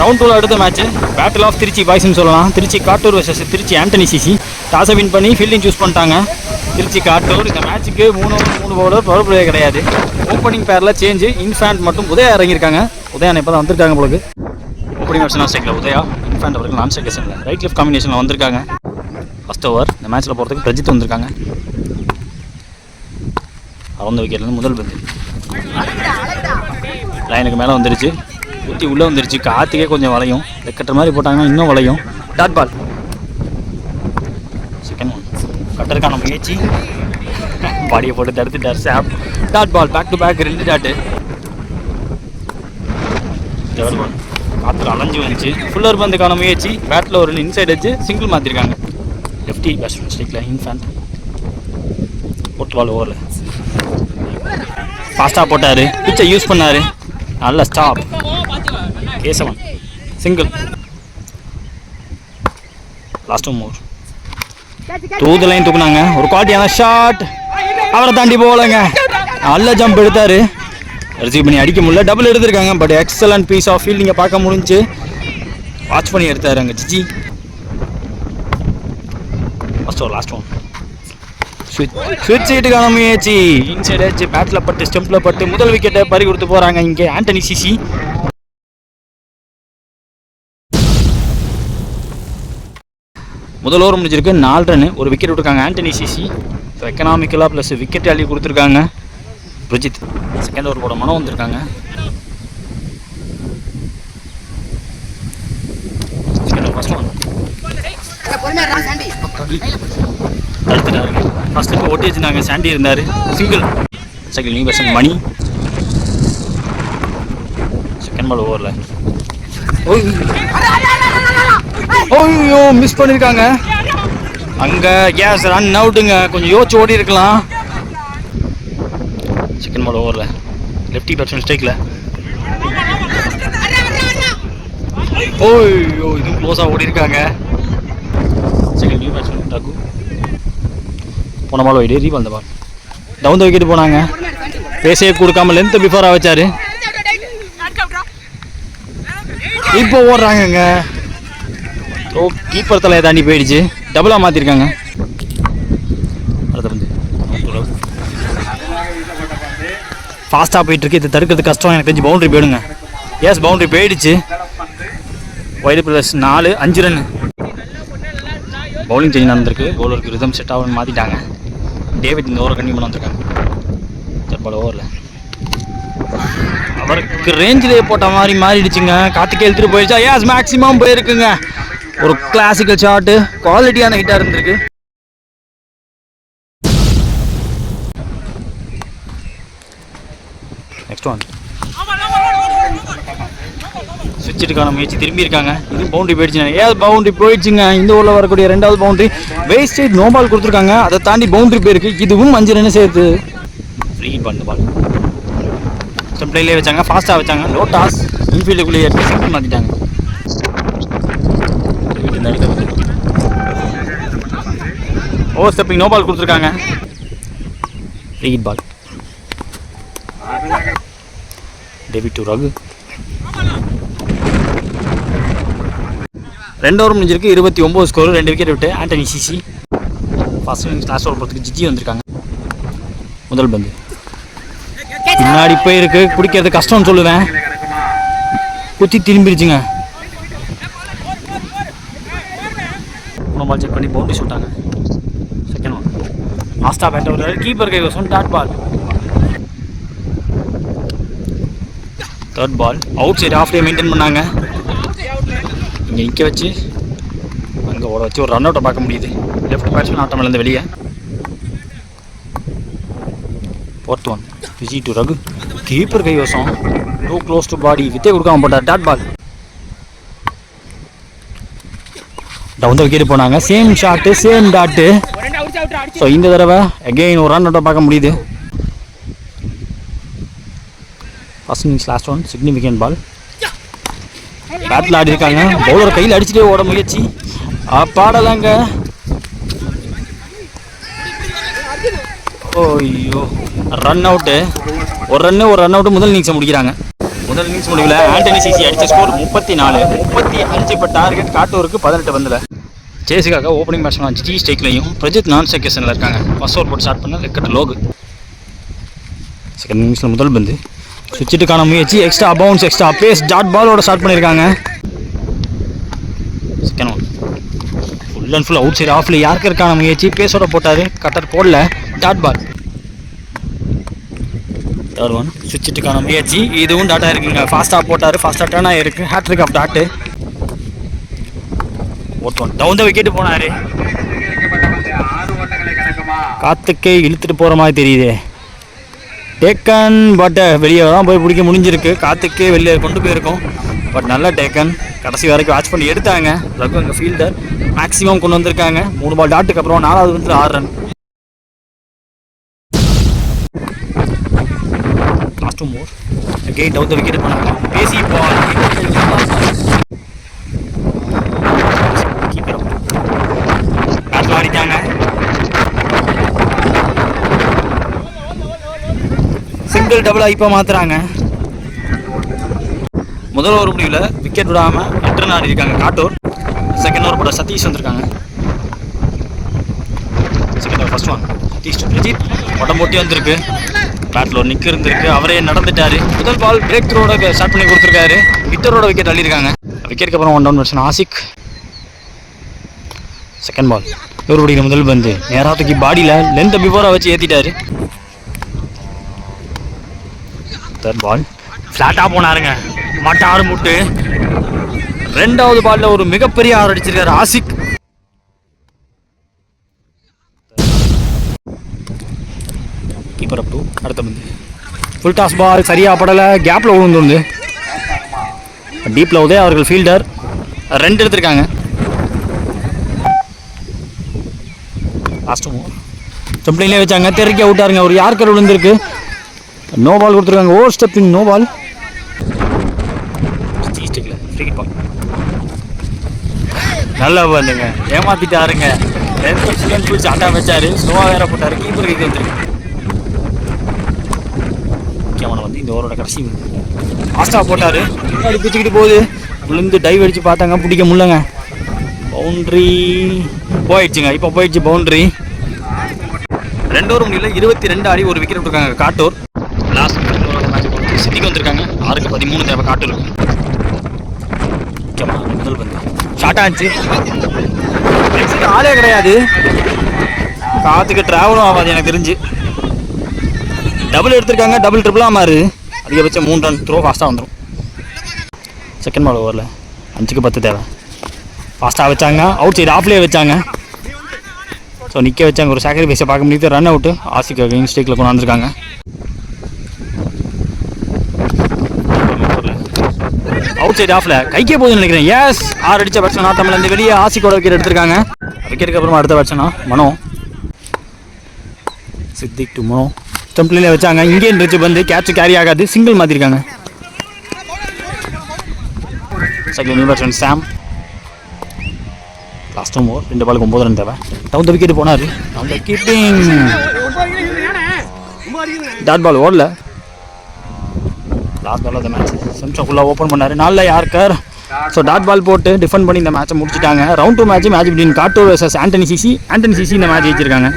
Round 2 அடுத்த match battle of Trichy பாய்ஸ்னு சொல்லலாம். Trichy Kattur versus Trichy Antony CC. டாஸை வின் பண்ணி ஃபீல்டிங் சூஸ் பண்ணிட்டாங்க திருச்சி காட்டூர். இந்த மேட்ச்சுக்கு 3 பவுலர் பவர் பிளே கிடையாது. ஓப்பனிங் பேரில் சேஞ்சு. இன்ஃபேண்ட் மட்டும் உதயா இறங்கியிருக்காங்க. உதயா இப்போ தான் வந்திருக்காங்க போலுக்கு. ஓப்பனிங் ஆப்ஷன் ஸ்ட்ரைக்கில் உதயா. இன்ஃபேண்ட் அவருக்கு நான் ஸ்ட்ரைக்கேஷனில் ரைட் லெஃப்ட் காம்பினேஷனில் வந்திருக்காங்க. ஃபஸ்ட் ஓவர் இந்த மேட்ச்சில் போகிறதுக்கு பிரஜித் வந்திருக்காங்க. அரௌண்ட் விக்கெட்லேருந்து முதல் பந்து லைனுக்கு மேலே வந்துருச்சு. குத்தி உள்ளே வந்துருச்சு. காற்றுக்கே கொஞ்சம் வளையும். கட்டுற மாதிரி போட்டாங்கன்னா இன்னும் வளையும். Dot ball. செகண்ட் ஒன் கட்டருக்கான முயற்சி. பாடியை போட்டு தடுத்துட்டார் சாப். Dot ball. Back to back 2 dot. Third ball காற்று அலைஞ்சு வந்துச்சு. ஃபுல்லர் பந்துக்கான முயற்சி. பேட்டில் ஒரு இன்சைட் வச்சு சிங்கிள் மாற்றிருக்காங்க. லெஃப்டி பேட்ஸ்மேன் ஸ்ட்ரைக்கில் இன்ஃபேண்ட். போட்டு பால் ஓவரில் ஃபாஸ்ட்டாக போட்டார். பிச்சை யூஸ் பண்ணார். நல்ல stop. Kesavan single. Last move தூது லைன் தூக்குனாங்க. ஒரு குவாலிட்டியான ஷாட். அவரை தாண்டி போகலைங்க. நல்ல ஜம்ப் எடுத்தார். ரிசீவ் பண்ணி அடிக்க முடியல. டபுள் எடுத்திருக்காங்க. பட் எக்ஸலண்ட் பீஸ் ஆஃப் ஃபீல்டிங்கை பார்க்க முடிஞ்சு. வாட்ச் பண்ணி எடுத்தார் அங்கே GG. First over last one ஸ்விட்ச் ஹிட்டுக்கான முயற்சி. இன்சைட் வச்சு பேட்டில் பட்டு ஸ்டெம்பில் பட்டு முதல் விக்கெட்டை பறி கொடுத்து போகிறாங்க இங்கே ஆண்டனி சிசி. முதல் ஓவர் முடிஞ்சிருக்கு. 4 ரன். ஒரு விக்கெட் விட்டுருக்காங்க ஆண்டனி சிசி. ஸோ எக்கனாமிக்கலாக ப்ளஸ் விக்கெட் அள்ளி கொடுத்துருக்காங்க பிரஜித். செகண்ட் ஓவர் போட மனம் வந்திருக்காங்க. செகண்ட் ஓவர் ஃபர்ஸ்ட் ஒன் தடுத்துட்டாருங்க. ஃபர்ஸ்ட் இப்போ ஒட்டி வச்சுருந்தாங்க. சாண்டி இருந்தார். Single. Second new person Mani. Second ball ஓவரில் ஓய்யோ மிஸ் பண்ணியிருக்காங்க. அங்கே கேஸ் ரன் அவுட்டுங்க. கொஞ்சம் யோசிச்சு ஓடி இருக்கலாம். செகண்ட் பால் ஓவரில் லெஃப்டி பேட்ஸ்மேன் ஸ்ட்ரைக்கில். ஓய்யோ இதுவும் க்ளோஸாக ஓடி இருக்காங்க. செகண்ட் நியூ பேட்ஸ்மேன் டகு. போன பால் வைடு. ரீபால் பால் டவுன் த விக்கெட் போனாங்க. பேசே கொடுக்காம லென்த்து பிஃபோராக வச்சார். இப்போ ஓடுறாங்கங்க. ஓ கீப்பர் தலையை தாண்டி போயிடுச்சு. டபுளாக மாற்றிருக்காங்க. அடுத்த வந்து ஃபாஸ்ட்டாக போயிட்டுருக்கு. இது தடுக்கிறது கஷ்டம். எனக்கு தெரிஞ்சு பவுண்ட்ரி போயிடுங்க. எஸ் பவுண்ட்ரி போயிடுச்சு. Wide plus 4 5 run. Bowling change நடந்திருக்கு. பவுலருக்கு ரிதம் செட் ஆகுன்னு மாற்றிட்டாங்க. டேவிட் இந்த ஓவரை கண்டிப்பாக வந்திருக்காங்க. தேர்ட் பால் ஓவரில் அவருக்கு ரேஞ்சிலே போட்ட மாதிரி மாறிடுச்சுங்க. காற்றுக்கு எழுத்துட்டு போயிடுச்சா? ஏஸ் மேக்ஸிமம் போயிருக்குங்க. ஒரு கிளாசிக்கல் ஷாட்டு. குவாலிட்டியான ஹிட்டாக இருந்திருக்கு. நெக்ஸ்ட் ஒன் சுவிட்சுக்கான முயற்சி. திரும்பி இருக்காங்க. இது பவுண்டரி போயிடுச்சுங்க. ஏன் பவுண்டரி போயிடுச்சுங்க. இந்த ஓவரில் வரக்கூடிய 2வது பவுண்டரி. வேஸ்டேஜ் நோ பால் கொடுத்துருக்காங்க. அதை தாண்டி பவுண்டரி போயிருக்கு. இதுவும் 5 ரன் சேர்த்து. ஃப்ரீ பண்ண பால் ஸ்டெம்ப்லேயே வச்சாங்க. ஃபாஸ்ட்டாக வச்சாங்க. Low toss. இன்ஃபீல்டுக்குள்ளேயே எடுத்து சிம்பிள் மாற்றிட்டாங்க. ஓவர் ஸ்டெப்பிங் நோ பால் கொடுத்துருக்காங்க. Free ball. David to Raghu. 2 over முடிஞ்சிருக்கு. 29 ஸ்கோர். 2 விக்கெட் விட்டு Antony CC. First innings last over போகிறதுக்கு ஜிஜி வந்திருக்காங்க. முதல் பந்து முன்னாடி போயிருக்கு. பிடிக்கிறது கஷ்டம்னு சொல்லுவேன். குத்தி திரும்பிடுச்சுங்க. பால் செக் பண்ணி பவுண்டரி சொல்லிட்டாங்க. செகண்ட் ஒன் லாஸ்ட்டாக பேட் ஒரு கீப்பர் கைவசம். Dot ball. Third ball outside off டே மெயின்டைன் பண்ணாங்க. இங்கே நிற்க வச்சு அங்கே ஓட வச்சு ஒரு ரன் அவுட்டை பார்க்க முடியுது. லெஃப்ட் பேட்ஸ்மேன் ஆட்டமிலேருந்து வெளியே. Fourth one Viji to Ragu. Keeper கைவசம். Too close to body. வித்தே கொடுக்காம போட்டார். Dot ball. Down the wicket போனாங்க. Same shot same dot. So இந்த தடவை அகெயின் ஒரு ரன் அவுட்டை பார்க்க முடியுது. First innings last one significant ball. பேட்டில் ஆடி இருக்காங்க. பவுலர் கையில் அடிச்சுட்டே ஓட முயற்சி. பாடலாங்க. ஓய்யோ ரன் அவுட்டு. ஒரு ரன் அவுட்டு முதல் இன்னிங்ஸை முடிக்கிறாங்க. முதல் இன்னிங்ஸ் முடிவில் ஆண்டனி சிசி அடித்த ஸ்கோர் 34 இப்போ டார்கெட் காட்டூருக்கு 18 பந்தில். சேஸுக்காக ஓப்பனிங் பேட்ஸ்மேன் ஜி ஸ்டேக்லையும் பிரஜித் நான் ஸ்டேக்கேஷனில் இருக்காங்க. ஃபர்ஸ்ட் ஓவர் போட்டு ஸ்டார்ட் பண்ண லெக்கட் லோகு. செகண்ட் இன்னிங்ஸில் முதல் பந்து சுவிட்சுக்கான முயற்சி, extra bounce, extra pace, dot பாலோட ஸ்டார்ட் பண்ணியிருக்காங்க. Second one full and full outside ஆஃப்ல யாருக்கான முயற்சி, பேஸோட போட்டார், கட்டர் போடல, டாட் பால். தேர்ட் ஒன் சுவிட்சுக்கான முயற்சி, இதுவும் டாட்டா இருக்குங்க. ஃபாஸ்ட்டாக போட்டார், ஃபாஸ்ட்டாக டர்ன் ஆகிருக்கு, ஹேட்ரிக் ஆஃப் டாட்டு. ஒருத்தன் டவுன் த விக்கெட்டு போனார், காத்துக்கே இழுத்துட்டு போகிற மாதிரி தெரியுது. டேக்கன் பட் வெளியே தான் போய் பிடிக்க முடிஞ்சிருக்கு. காத்துக்கே வெளியே கொண்டு போயிருக்கோம், பட் நல்லா டேக்கன். கடைசி வரைக்கும் வாட்ச் பண்ணி எடுத்தாங்க. ரகு அங்கே ஃபீல்டர் மேக்ஸிமம் கொண்டு வந்திருக்காங்க. 3 பால் டாட்டுக்கு அப்புறம் 4வது வந்து 6 run. Last 2 more again down the wicket பண்ணாங்க. பேசி பால் கீப்பர் பேட்ல ஆடிட்டாங்க. சிங்கிள் டபுளாக இப்போ மாற்றுறாங்க. முதல் ஓவர் முடிவில் விக்கெட் விடாமல் 8 ரன் ஆடி இருக்காங்க காட்டூர். செகண்ட் ஓவர் போட சதீஷ் வந்திருக்காங்க. Second over first one Satish Prajith உடம்போட்டி வந்திருக்கு. பேட்டில் ஒரு நிற்கு இருந்திருக்கு, அவரே நடந்துட்டார். முதல் பால் பிரேக் த்ரோட ஸ்டார்ட் பண்ணி கொடுத்துருக்காரு. விக்டரோட விக்கெட் அள்ளியிருக்காங்க. விக்கெட்டுக்கு அப்புறம் 1 டவுன் வெர்ஷன் ஆசிக். செகண்ட் பால் இவர் பிடிக்கிற முதல் பந்து நேராக தூக்கி பாடியில் லென்த்தை பிஃபோராக வச்சு ஏற்றிட்டாரு. தேர்ட் பால் ஃப்ளாட்டாக போனாருங்க, மட்டாறு முட்டு. 2வது பாலில் ஒரு மிகப்பெரிய ஆறு அடிச்சிருக்காரு ஆசிக். கீப்பர் அப் டூ. அடுத்த பந்து ஃபுல் டாஸ் பால் சரியாக படலை, கேப்பில் விழுந்து டீப்பில் உதய அவர்கள் ஃபீல்டர் 2 எடுத்திருக்காங்க. லாஸ்ட் ஓவர் ஸ்டம்பிங்லேயே வச்சாங்க, தெறிக்க விட்டாருங்க. ஒரு யார்கர் விழுந்திருக்கு, நோ பால் கொடுத்துருக்காங்க. Overstepping no ball. நல்லா பாருங்க, ஏமாத்திட்டாருங்க. சாட்டா வச்சாரு, ஸ்லோவாக வேற போட்டாரு, கீப்பர் கைக்கு வந்துருக்கு. முக்கியமான வந்து இந்த ஓவரோட கடைசி ஃபாஸ்ட்டாக போட்டார், அப்படி பிடிச்சிக்கிட்டு போகுது. விழுந்து டைவ் அடித்து பார்த்தாங்க, பிடிக்க முடியலங்க. பவுண்ட்ரி போயிடுச்சுங்க, இப்போ போயிடுச்சு பவுண்ட்ரி. 2 ஓவர் முடியல 22 ஆடி ஒரு விக்கெட் விட்டுருக்காங்க காட்டூர். லாஸ்ட் மேட்ச் சிட்டிக்கு வந்திருக்காங்க. 6க்கு 13 தேவை காட்டூர். முக்கியமான முதல் பந்து ஷார்ட்டாக இருந்துச்சு, ஆளே கிடையாது, காற்றுக்கு ட்ராவலும் ஆகாது எனக்கு தெரிஞ்சு. டபுள் எடுத்திருக்காங்க, டபுள் ட்ரிபிளாக மாறு. அதிகபட்சம் 3 ரன் த்ரோ ஃபாஸ்ட்டாக வந்துடும். செகண்ட் பால் ஓவரில் 5க்கு 10 தேவை. ஃபாஸ்ட்டாக வச்சாங்க, அவுட் சைடு ஆஃப்லேயே வச்சாங்க. ஸோ நிற்க வச்சாங்க, ஒரு சாக்ரிஃபைஸை பார்க்க முடியுது. ரன் அவுட்டு ஆசிக்கு அகைன் ஸ்டேக்கில் கொண்டு வந்திருக்காங்க. அவுட் சைடு ஆஃப்ல கைக்கே போகுதுன்னு நினைக்கிறேன். எஸ் 6 அடித்த பேட்ஸ்மேன் தமிழ்லேருந்து வெளியே ஆசிக்கோட விக்கெட் எடுத்திருக்காங்க. விக்கெட்டுக்கு அப்புறமா அடுத்த பேட்ஸ்மேனா மனோ சித்திக் டு மனோ ஸ்டம்பிலே வச்சாங்க. இங்கே இருந்துச்சு பந்து, கேட்ச் கேரி ஆகாது, சிங்கிள் மாற்றிருக்காங்க. செகண்ட் நியூ பேட்ஸ்மேன் சாம். லாஸ்ட் ஓவர் 2 பாலுக்கு 9 ரன் தேவை. டவுன் த விக்கெட் போனார், அந்த கீப்பிங் டாட் பால் ஓடல. Last ball of the match செம்சா ஃபுல்லாக ஓப்பன் பண்ணார், 4 யார்கர். ஸோ டாட் பால் போட்டு டிஃபெண்ட் பண்ணி இந்த மேட்சை முடிச்சிட்டாங்க. Round 2 match between Kattur versus Antony CC. Antony CC இந்த மேட்ச் ஜெயிச்சிருக்காங்க.